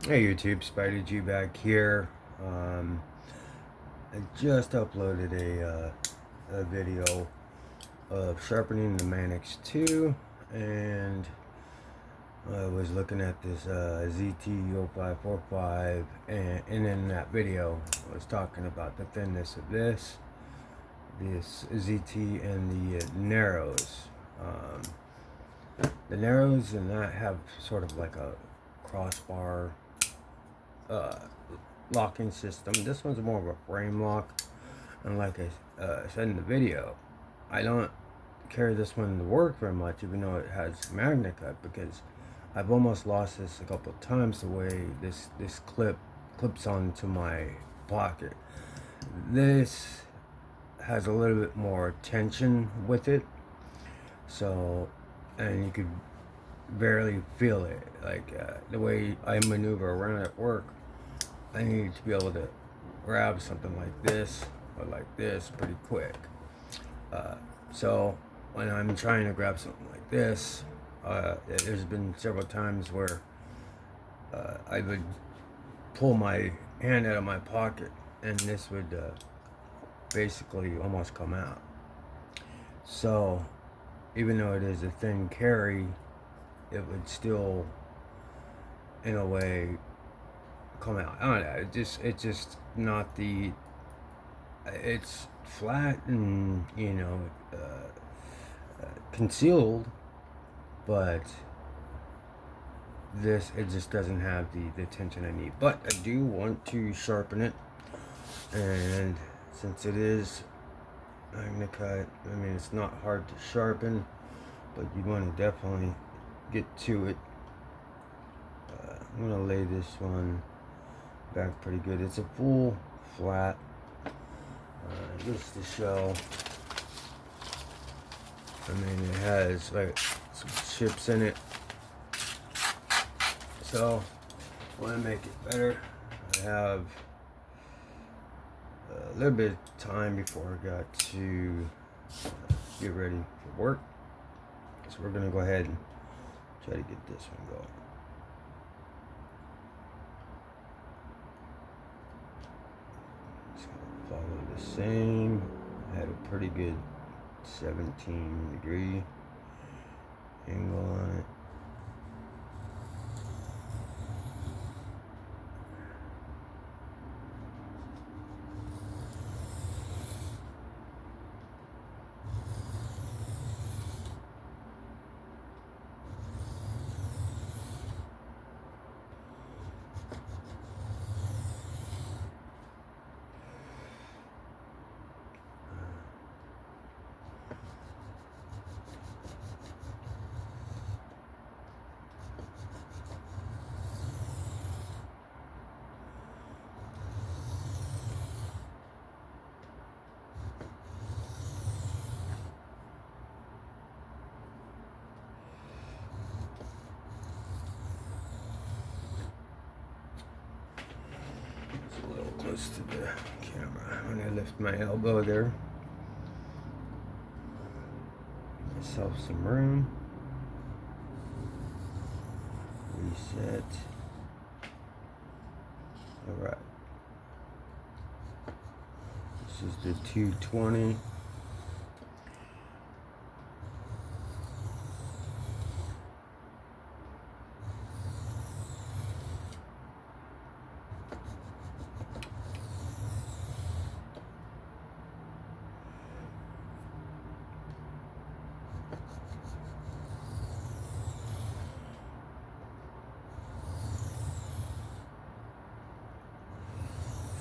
Hey YouTube, Spider G back here. I just uploaded a video of sharpening the Magnacut 2, and I was looking at this ZT0545, and in that video I was talking about the thinness of this ZT and the narrows. The narrows and that have sort of like a crossbar locking system. This one's more of a frame lock, and like I said in the video, I don't carry this one to work very much, even though it has Magnacut, because I've almost lost this a couple of times the way this clips onto my pocket. This has a little bit more tension with it, so, and you could barely feel it. Like the way I maneuver around at work, I need to be able to grab something like this or like this pretty quick. So when I'm trying to grab something like this, there's been several times where I would pull my hand out of my pocket and this would basically almost come out. So even though it is a thin carry, it would still, in a way, come out. I don't know. It's just not the. It's flat and concealed, but it just doesn't have the tension I need. But I do want to sharpen it, and since it is Magnacut, I mean it's not hard to sharpen, but you want to definitely get to it. I'm gonna lay this one back pretty good. It's a full flat, just to show. I mean, it has like some chips in it, so I want to make it better. I have a little bit of time before I got to get ready for work, so we're gonna go ahead and try to get this one going. Follow the same. I had a pretty good 17-degree angle on it. Close to the camera when I lift my elbow there. Give myself some room. Reset. Alright. This is the 220.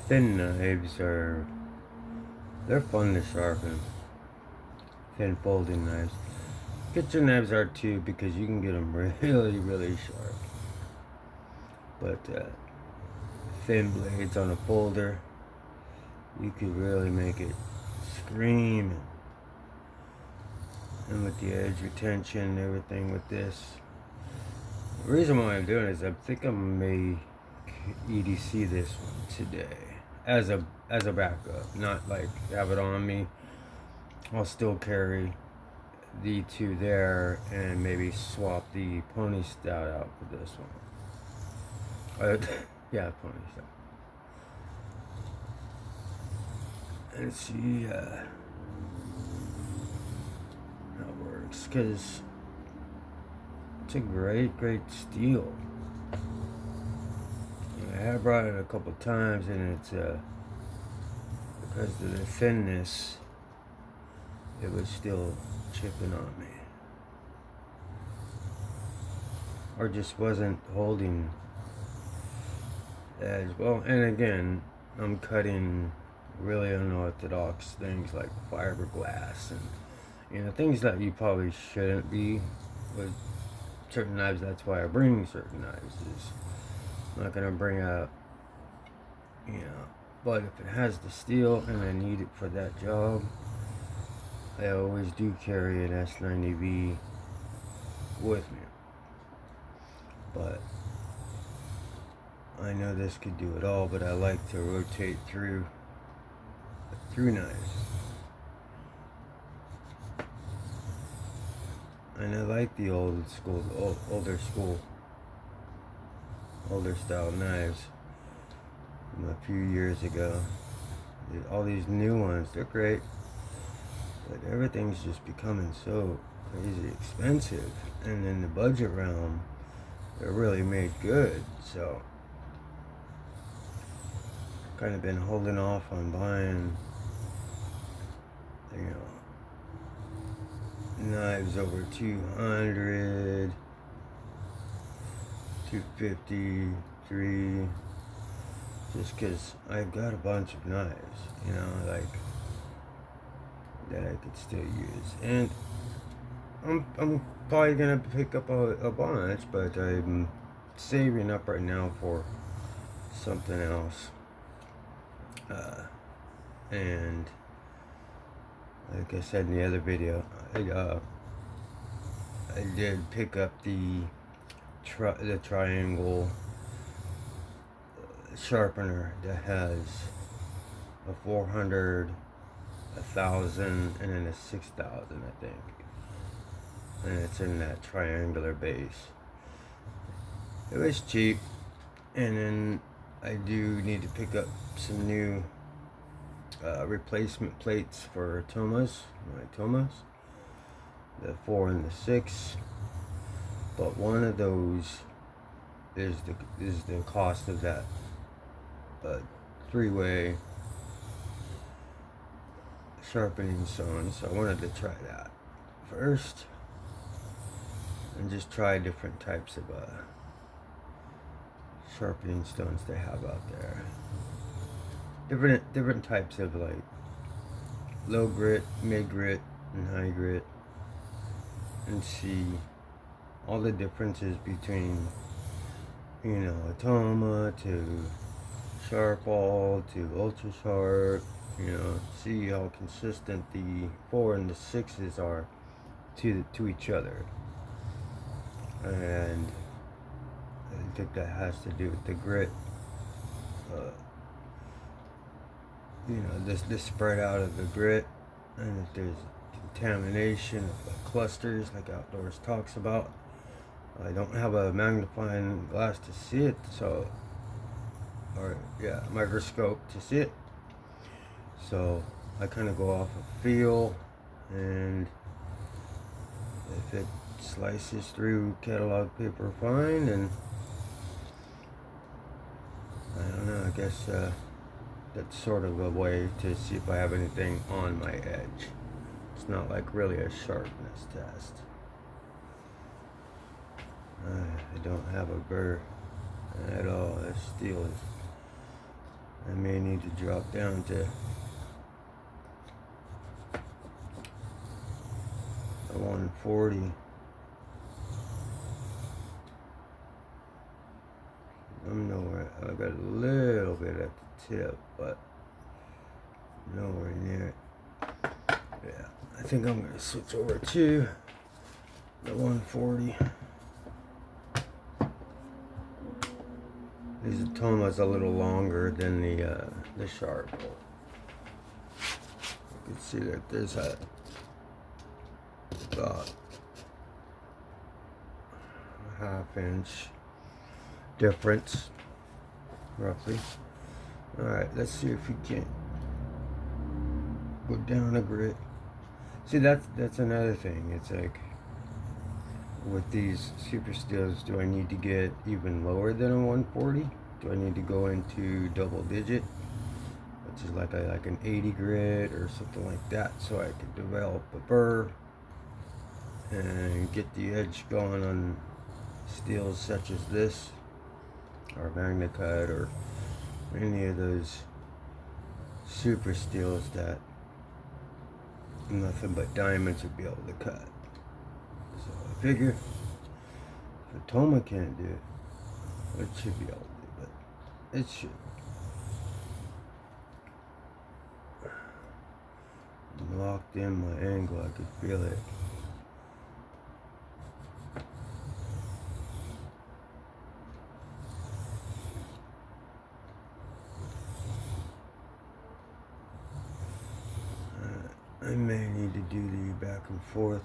Thin knives they're fun to sharpen. Thin folding knives. Kitchen knives are too, because you can get them really sharp. But thin blades on a folder, you could really make it scream. And with the edge retention and everything with this. The reason why I'm doing it is I think I may EDC this one today as a backup, not like have it on me. I'll still carry the two there and maybe swap the pony stout out for this one. Yeah, pony stuff. And see how it works, because it's a great steel. I have brought it a couple times, and it's because of the thinness, it was still chipping on me, or just wasn't holding as well. And again, I'm cutting really unorthodox things like fiberglass and things that you probably shouldn't be with certain knives. That's why I bring certain knives. Is I'm not gonna bring out, but if it has the steel and I need it for that job, I always do carry an S90V with me. But I know this could do it all, but I like to rotate through knives. And I like the older style knives from a few years ago. All these new ones, they're great, but everything's just becoming so crazy expensive. And in the budget realm, they're really made good. So I've kind of been holding off on buying, knives over 200, 250, 3, just because I've got a bunch of knives, that I could still use. And I'm probably gonna pick up a bunch, but I'm saving up right now for something else. And like I said in the other video, I did pick up the triangle sharpener that has a 400, 1,000, and then a 6,000, I think. And it's in that triangular base. It was cheap, and then I do need to pick up some new replacement plates for my Tomas, the 4 and the 6. But one of those is the cost of that 3-way sharpening stone. So I wanted to try that first, and just try different types of sharpening stones they have out there. Different types of like low grit, mid grit, and high grit, and see all the differences between a Toma to Sharpall to Ultra Sharp. See how consistent the 4 and the 6s are to each other. And I think that has to do with the grit. This spread out of the grit, and if there's contamination of clusters like Outdoors talks about. I don't have a magnifying glass to see it, microscope to see it. So I kind of go off of feel, and if it slices through catalog paper fine, and I don't know, I guess that's sort of a way to see if I have anything on my edge. It's not like really a sharpness test. I don't have a burr at all. That steel is, I may need to drop down to a 140. I'm nowhere. I got a little bit at the tip, but nowhere near it. Yeah, I think I'm gonna switch over to the 140. This Toma's a little longer than the Sharp. You can see that there's about a half-inch difference roughly. Alright, let's see if we can go down a grit. See, that's another thing. It's like, with these super steels, do I need to get even lower than a 140? Do I need to go into double digit, which is like an 80 grit or something like that, so I can develop a burr and get the edge going on steels such as this, or Magnacut, or any of those super steels that nothing but diamonds would be able to cut. So I figure if a Toma can't do it, it should be able to do it. But it should. I'm locked in my angle, I could feel it. I may need to do the back and forth.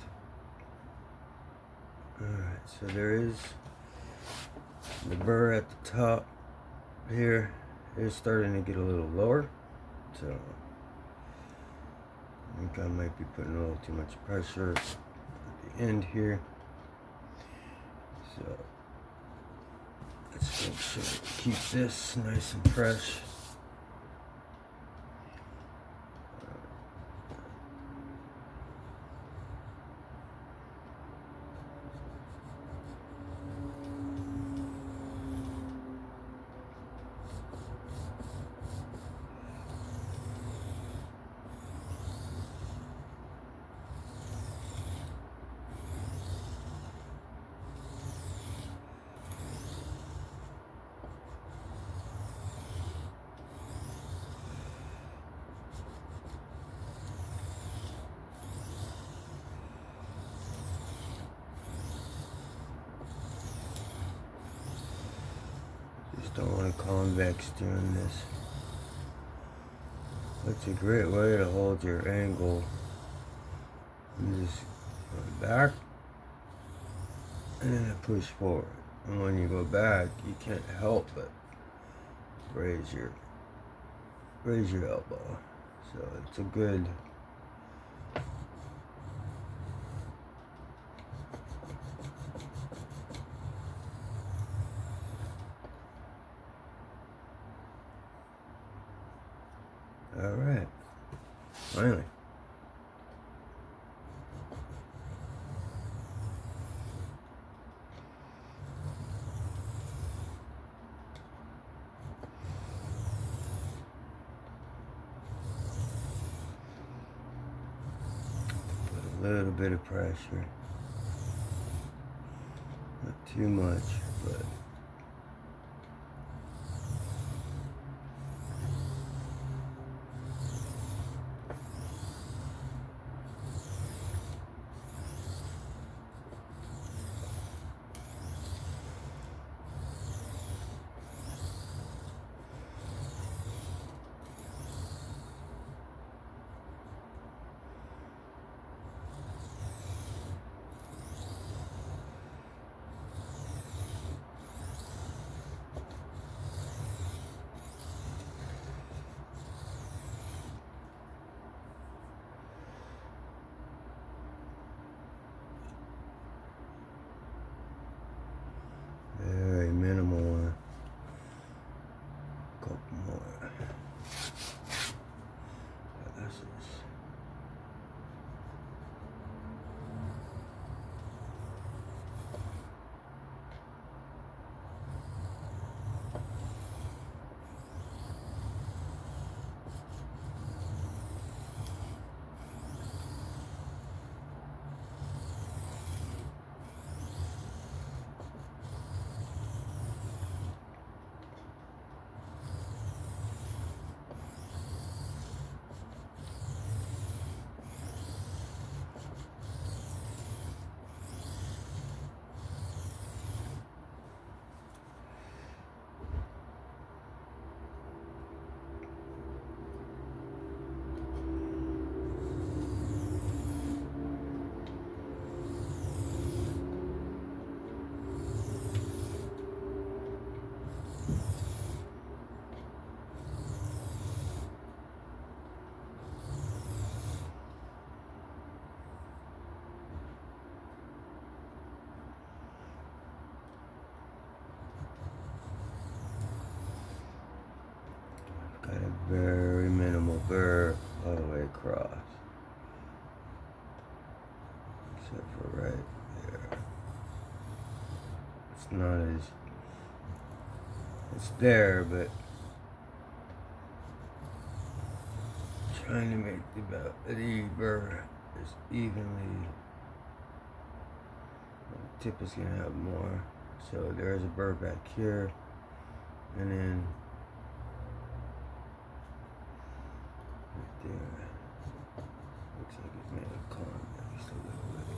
Alright, so there is the burr at the top here. It's starting to get a little lower, so I think I might be putting a little too much pressure at the end here. So let's make sure we keep this nice and fresh. Just don't want to convex doing this. That's a great way to hold your angle. And just go back and then push forward. And when you go back, you can't help but raise your elbow. So it's a good alright. Finally. Put a little bit of pressure. Not too much, but very minimal one. Couple more. This is Got a very minimal burr all the way across. Except for right there. It's not as... It's there, but... Trying to make the burr as evenly... The tip is going to have more. So there's a burr back here. And then... Right there. Looks like it may have climbed just a little bit.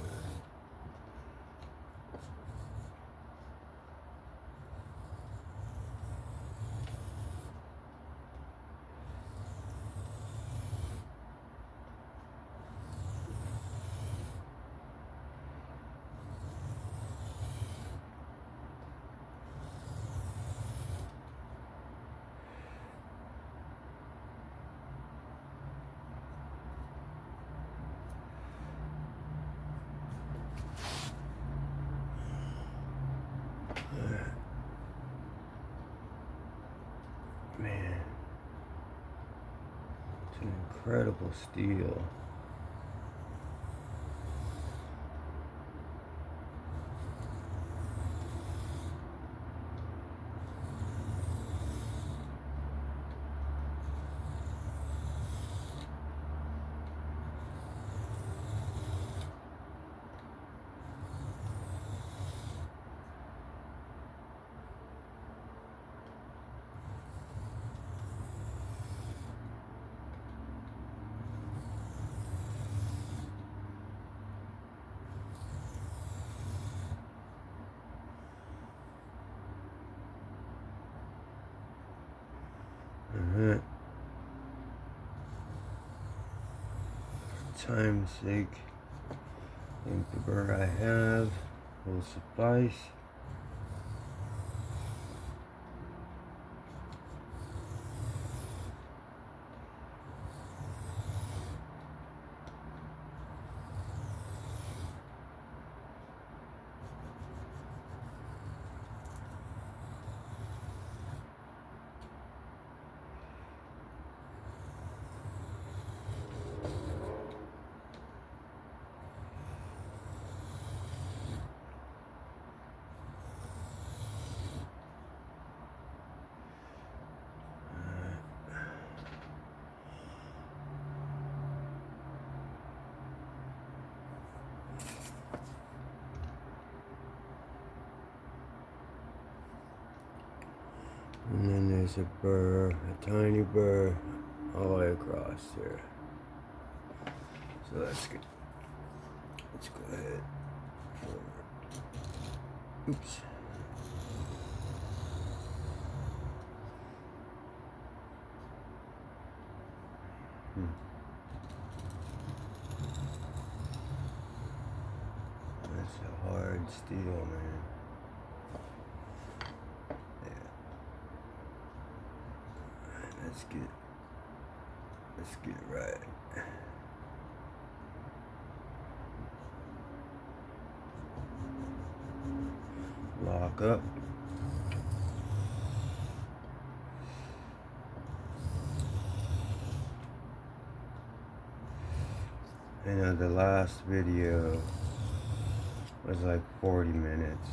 Man, it's an incredible steel. For time's sake, I think the burr I have will suffice. And then there's a burr, a tiny burr, all the way across there. So that's good. Let's go ahead forward. Oops. That's a hard steel, man. Let's get it right. Lock up. I know the last video was like 40 minutes,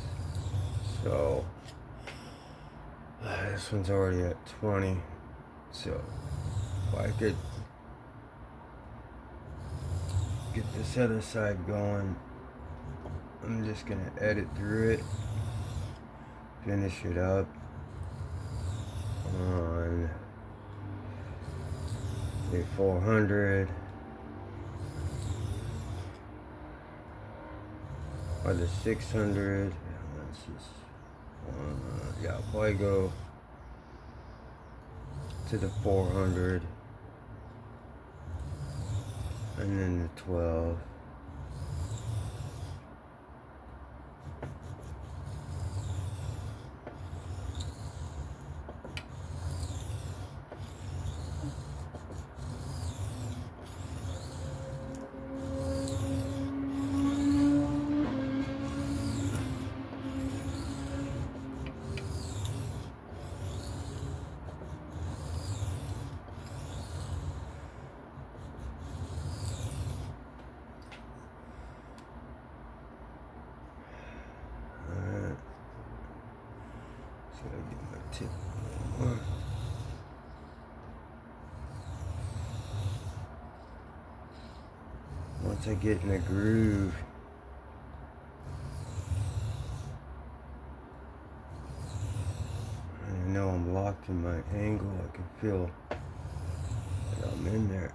so this one's already at 20. So if I could get this other side going, I'm just gonna edit through it, finish it up on say 400 or the 600. Let's just yeah, I'll probably go to the 400 and then the 12. it more. Once I get in a groove, and I know I'm locked in my angle, I can feel that I'm in there.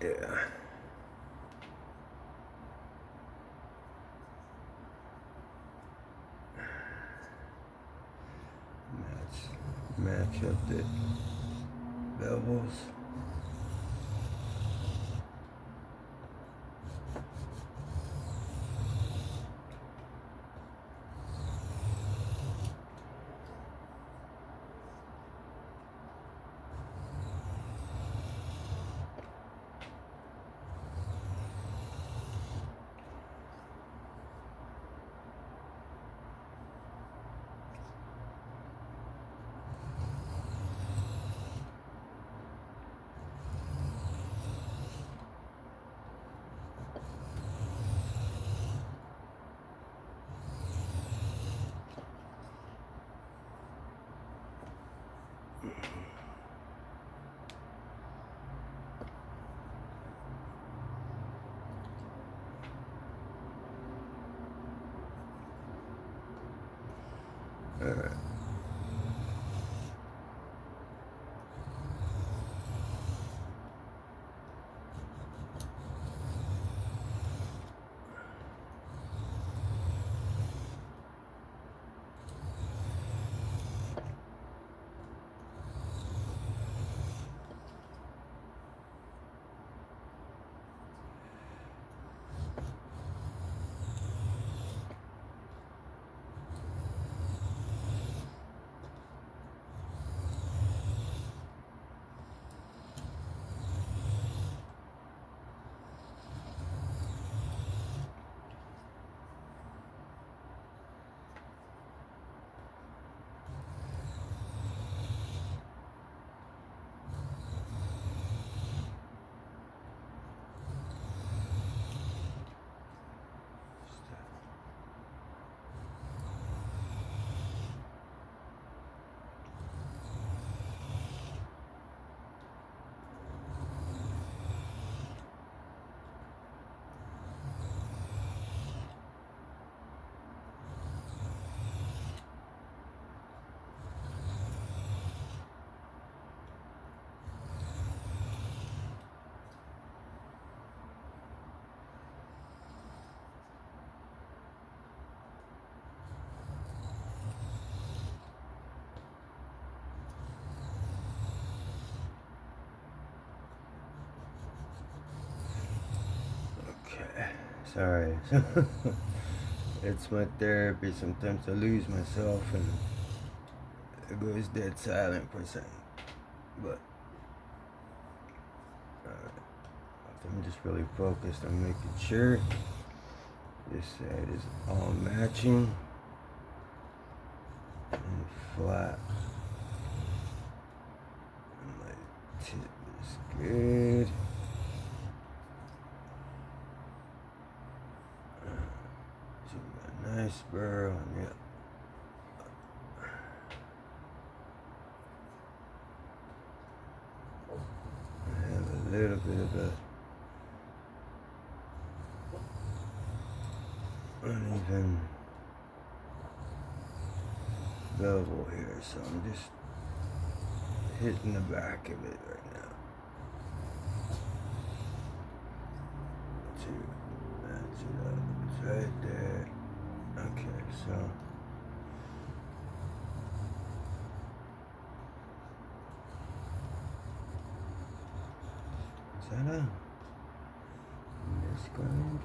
Yeah. Match up the bevels. All right. Sorry. It's my therapy. Sometimes I lose myself and it goes dead silent for a second. But I'm just really focused on making sure this side is all matching and flat. And my tip is good. Nice burrow, yeah. I have a little bit of a uneven bevel here, so I'm just hitting the back of it right now to match it up. It's right there. Okay, so is that a misguide?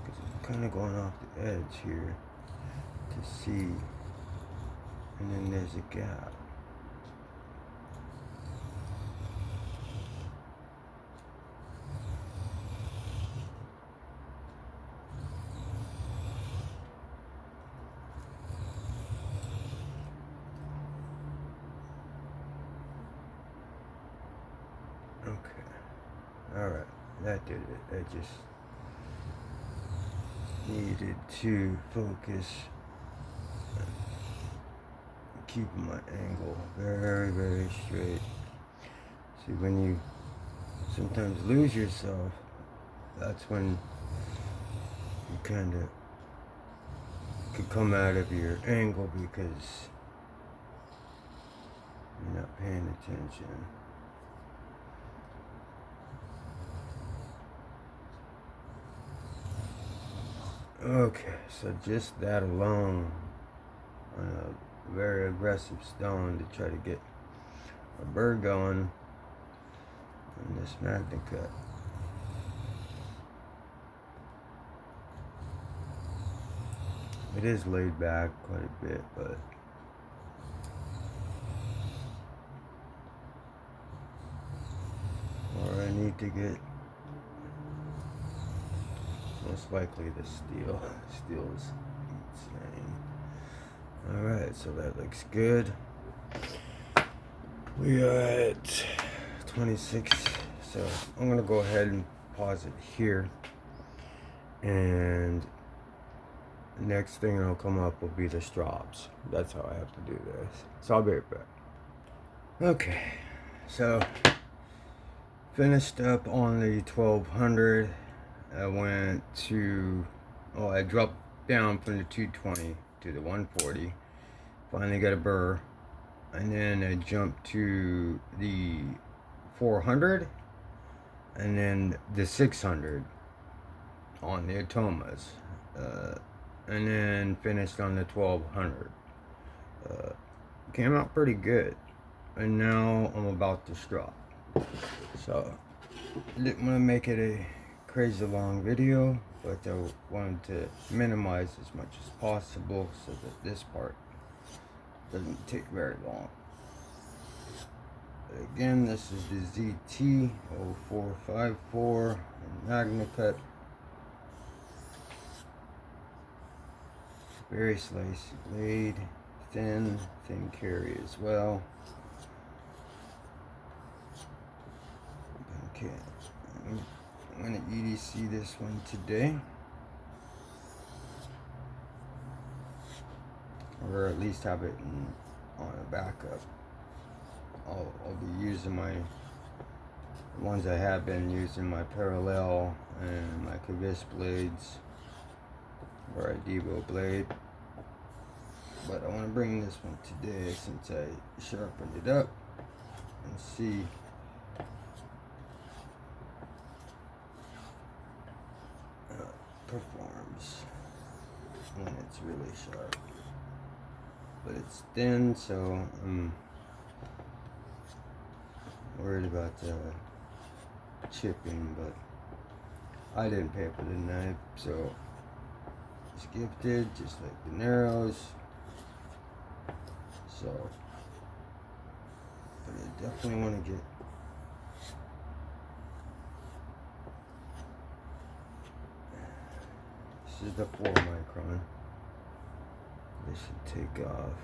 Because I'm kind of going off the edge here to see, and then there's a gap. Okay. Alright. That did it. I just needed to focus keeping my angle very, very straight. See, when you sometimes lose yourself, that's when you kind of could come out of your angle because you're not paying attention. Okay, so just that alone on a very aggressive stone to try to get a burr going on this Magnacut. It is laid back quite a bit, but or I need to get most likely the steel. Steel's insane. Alright, so that looks good. We are at 26, so I'm gonna go ahead and pause it here, and the next thing that'll come up will be the strops. That's how I have to do this. So I'll be right back. Okay, so finished up on the 1200. I went to, I dropped down from the 220 to the 140. Finally got a burr. And then I jumped to the 400. And then the 600 on the Atomas. And then finished on the 1200. Came out pretty good. And now I'm about to strop. So, didn't want to make it a crazy long video, but I wanted to minimize as much as possible so that this part doesn't take very long. But again, this is the ZT0454 Magnacut. Very slicey blade, thin carry as well. Okay, I'm going to EDC this one today, or at least have it on a backup. I'll be using my ones I have been using, my parallel and my Kavis blades, or a Devo blade. But I want to bring this one today since I sharpened it up and see performs when it's really sharp. But it's thin, so I'm worried about chipping, but I didn't pay for the knife, so it's gifted just like the Narrows. So, but I definitely want to get this is the 4 micron. This should take off.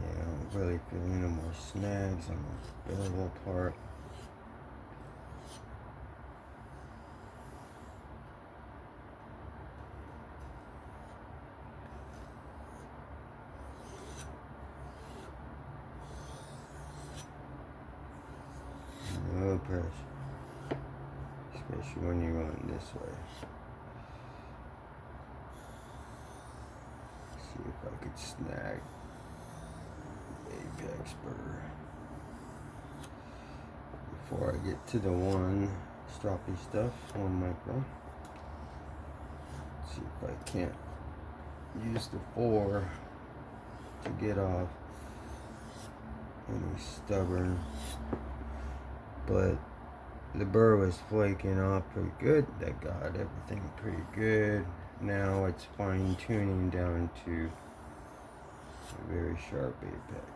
Yeah, I'm really feeling no more snags on the bevel part. No pressure, especially when you're going this way. See if I could snag apex burr before I get to the one stroppy stuff, 1 micron. See if I can't use the 4 to get off any stubborn. But the burr was flaking off pretty good. That got everything pretty good. Now it's fine tuning down to a very sharp apex.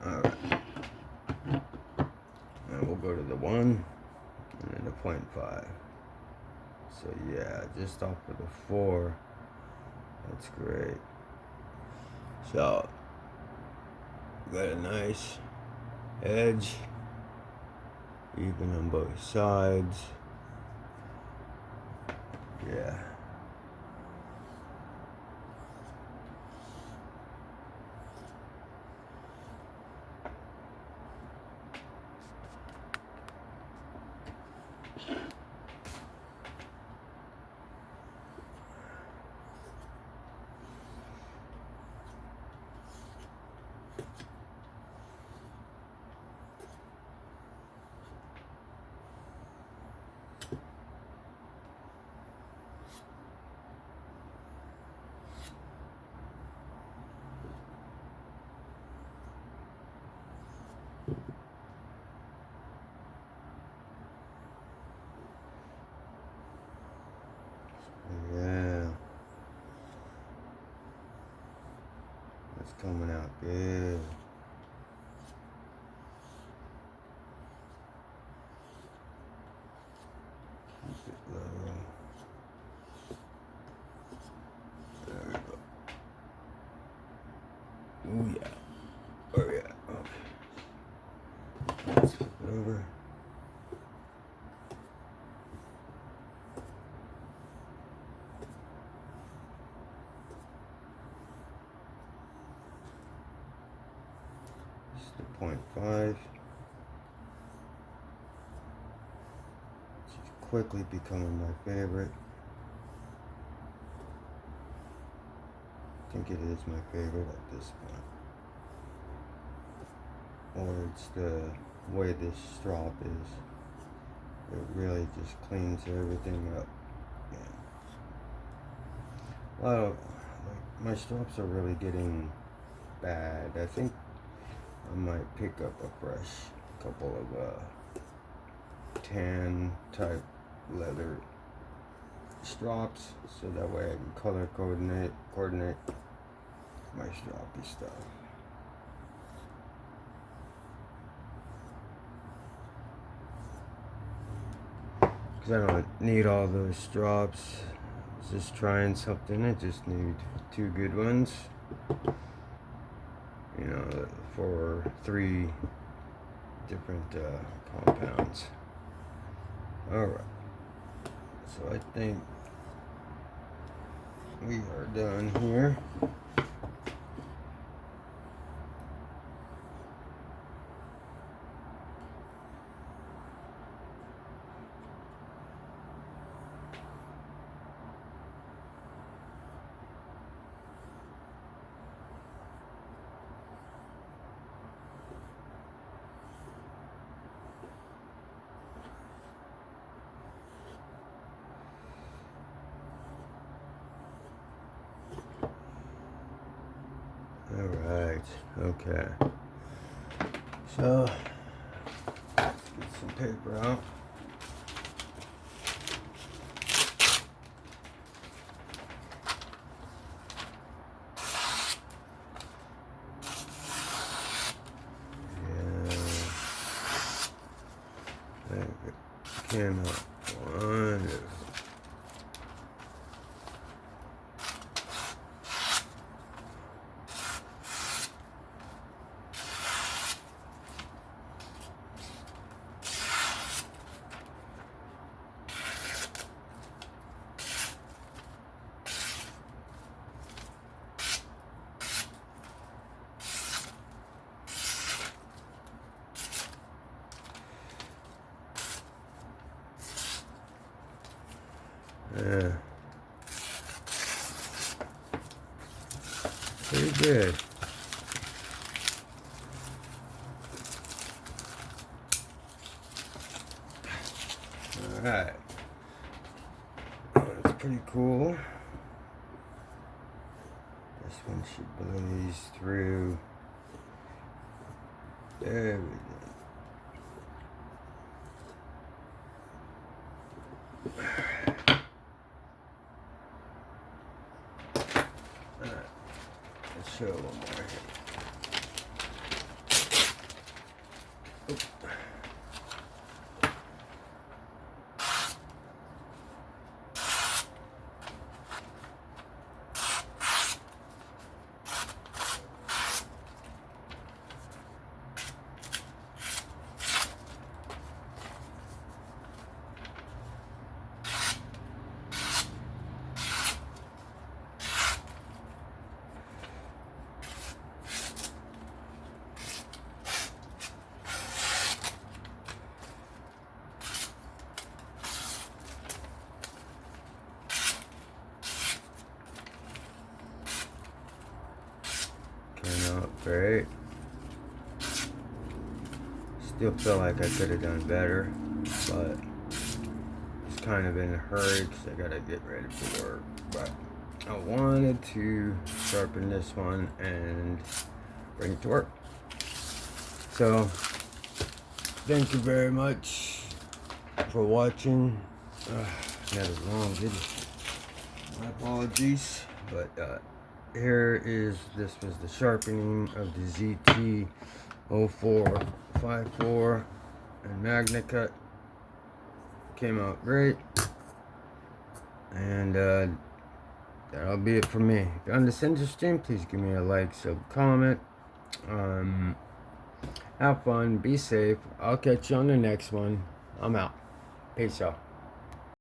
Alright. Now we'll go to the 1 and then the 0.5. So yeah, just off of the 4. That's great. So, got a nice edge, even on both sides. Yeah. Yeah. It's coming out good. Keep it low. There we go. Ooh, yeah. Oh, yeah. Okay. Let's flip it over. This is the 0.5. It's quickly becoming my favorite. I think it is my favorite at this point. Or it's the way this strop is. It really just cleans everything up. Yeah. A lot of, like, my strops are really getting bad. I think I might pick up a fresh couple of tan type leather strops, so that way I can color coordinate my stroppy stuff. Because I don't need all those strops. Just trying something. I just need 2 good ones. You know, for 3 different compounds. Alright. So I think we are done here. Alright, okay. So, let's get some paper out. Yeah. That came out wonderful. Yeah. Pretty good. Alright. That's pretty cool. This one should blaze through everything. Alright. Let's show one more here. Oop. turned out great. Still feel like I could have done better, but it's kind of in a hurry because I gotta get ready for work. But I wanted to sharpen this one and bring it to work. So thank you very much for watching. That was a long video. My apologies, but this was the sharpening of the ZT0454 and Magnacut. Came out great, and that'll be it for me. If you found this interesting, please give me a like, sub, comment. Have fun, be safe. I'll catch you on the next one. I'm out. Peace out.